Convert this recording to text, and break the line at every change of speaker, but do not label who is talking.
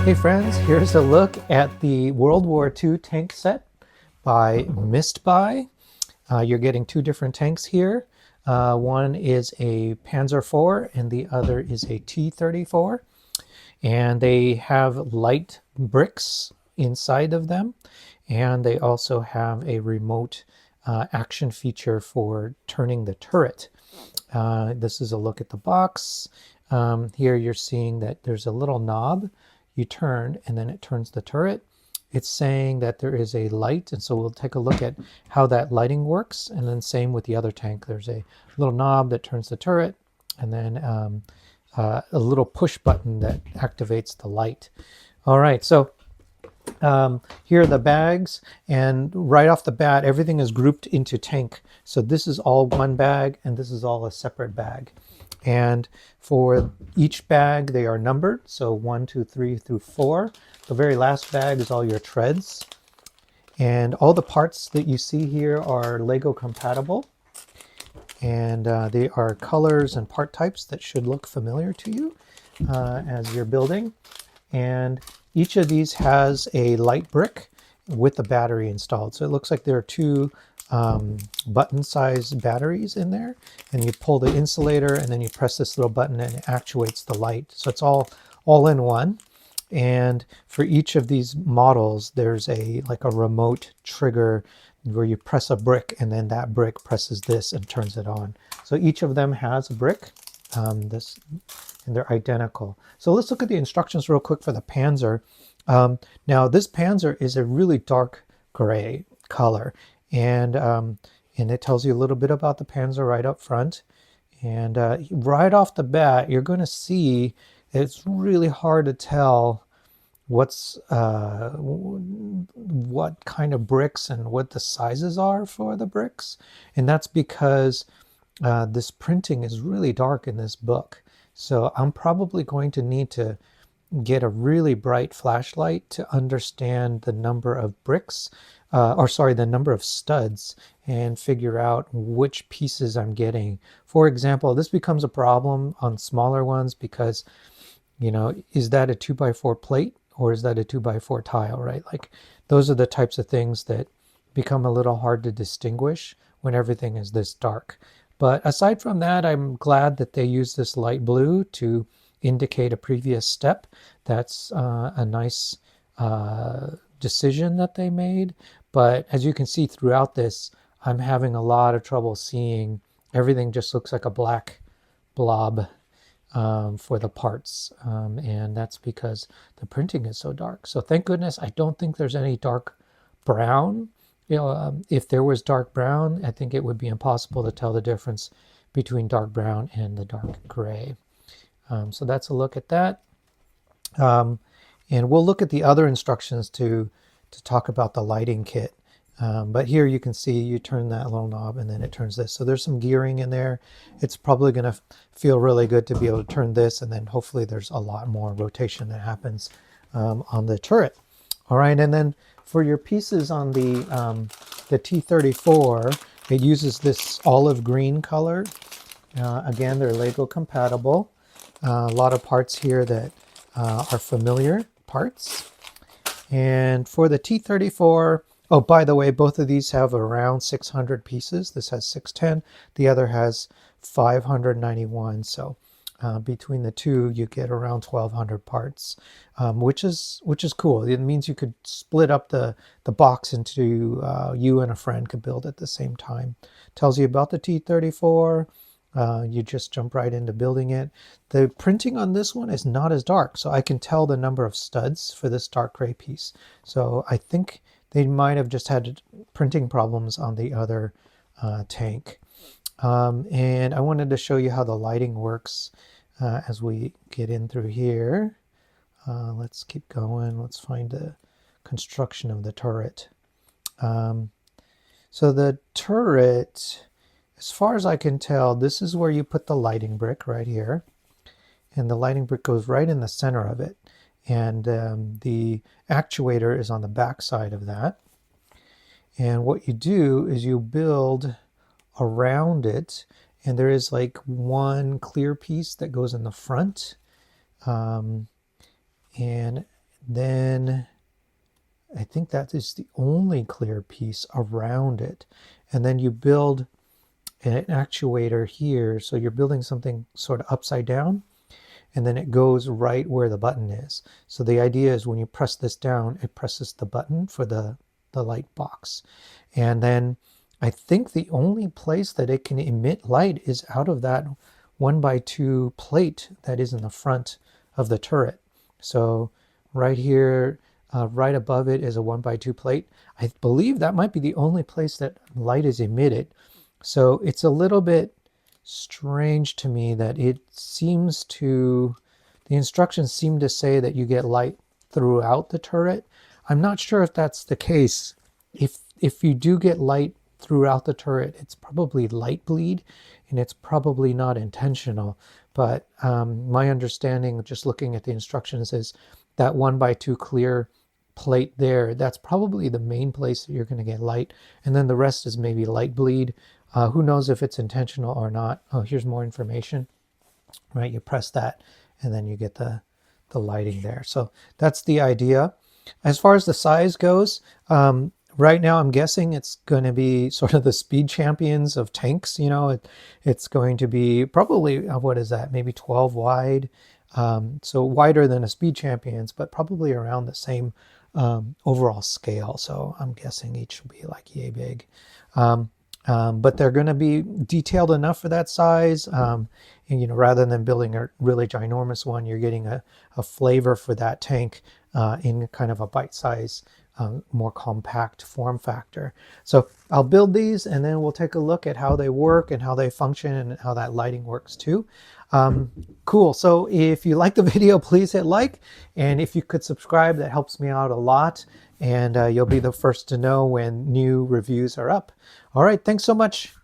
Hey friends, here's a look at the World War II tank set by MISTBUY. You're getting two different tanks here. One is a Panzer IV and the other is a T-34. And they have light bricks inside of them. And they also have a remote action feature for turning the turret. This is a look at the box. Here you're seeing that there's a little knob you turn and then it turns the turret. It's saying that there is a light, and so we'll take a look at how that lighting works. And then same with the other tank. There's a little knob that turns the turret, and then a little push button that activates the light. All right, so here are the bags, and right off the bat everything is grouped into tank. So this is all one bag and this is all a separate bag. And for each bag they are numbered, so 1, 2, 3 through 4. The very last bag is all your treads, and all the parts that you see here are Lego compatible, and they are colors and part types that should look familiar to you as you're building. And each of these has a light brick with a battery installed. So it looks like there are two button-sized batteries in there, and you pull the insulator and then you press this little button and it actuates the light. So it's all in one. And for each of these models, there's like a remote trigger where you press a brick and then that brick presses this and turns it on. So each of them has a brick. And they're identical. So let's look at the instructions real quick for the Panzer. Now this Panzer is a really dark gray color, and it tells you a little bit about the Panzer right up front. And right off the bat, you're going to see it's really hard to tell what kind of bricks and what the sizes are for the bricks, and that's because this printing is really dark in this book. So I'm probably going to need to get a really bright flashlight to understand the number of bricks, the number of studs, and figure out which pieces I'm getting. For example, this becomes a problem on smaller ones because, you know, is that a 2x4 plate or is that a 2x4 tile, right? Like those are the types of things that become a little hard to distinguish when everything is this dark. But aside from that, I'm glad that they use this light blue to indicate a previous step. That's a nice decision that they made. But as you can see throughout this, I'm having a lot of trouble seeing. Everything just looks like a black blob for the parts. And that's because the printing is so dark. So thank goodness I don't think there's any dark brown. You know, if there was dark brown, I think it would be impossible to tell the difference between dark brown and the dark gray. So that's a look at that. And we'll look at the other instructions to talk about the lighting kit. But here you can see you turn that little knob and then it turns this. So there's some gearing in there. It's probably going to feel really good to be able to turn this, and then hopefully there's a lot more rotation that happens on the turret. All right, and then for your pieces on the T-34, it uses this olive green color. Again, they're Lego compatible. A lot of parts here that are familiar parts. And for the T-34, oh, by the way, both of these have around 600 pieces. This has 610. The other has 591. So between the two, you get around 1,200 parts, which is cool. It means you could split up the box into you and a friend could build at the same time. Tells you about the T-34. You just jump right into building it. The printing on this one is not as dark, so I can tell the number of studs for this dark gray piece. So I think they might have just had printing problems on the other tank. And I wanted to show you how the lighting works as we get in through here. Let's keep going. Let's find the construction of the turret. So the turret, as far as I can tell, this is where you put the lighting brick right here. And the lighting brick goes right in the center of it. And the actuator is on the back side of that. And what you do is you build around it, and there is like one clear piece that goes in the front, and then I think that is the only clear piece around it. And then you build an actuator here. So you're building something sort of upside down, and then it goes right where the button is. So the idea is when you press this down, it presses the button for the light box. And then I think the only place that it can emit light is out of that 1x2 plate that is in the front of the turret. So right here, right above it is a 1x2 plate. I believe that might be the only place that light is emitted. So it's a little bit strange to me that it seems to, the instructions seem to say that you get light throughout the turret. I'm not sure if that's the case. If you do get light throughout the turret, it's probably light bleed, and it's probably not intentional. But my understanding, just looking at the instructions, is that 1x2 clear plate there, that's probably the main place that you're going to get light, and then the rest is maybe light bleed. Who knows if it's intentional or not. Oh, here's more information. Right, you press that, and then you get the lighting there. So that's the idea. As far as the size goes, right now I'm guessing it's going to be sort of the speed champions of tanks. You know, it's going to be probably, what is that, maybe 12 wide. So wider than a speed champions, but probably around the same overall scale. So I'm guessing each will be like yay big. But they're going to be detailed enough for that size. And, you know, rather than building a really ginormous one, you're getting a flavor for that tank in kind of a bite-size, more compact form factor. So I'll build these, and then we'll take a look at how they work and how they function and how that lighting works too. Cool. So if you like the video, please hit like, and if you could subscribe, that helps me out a lot, and you'll be the first to know when new reviews are up. All right, thanks so much.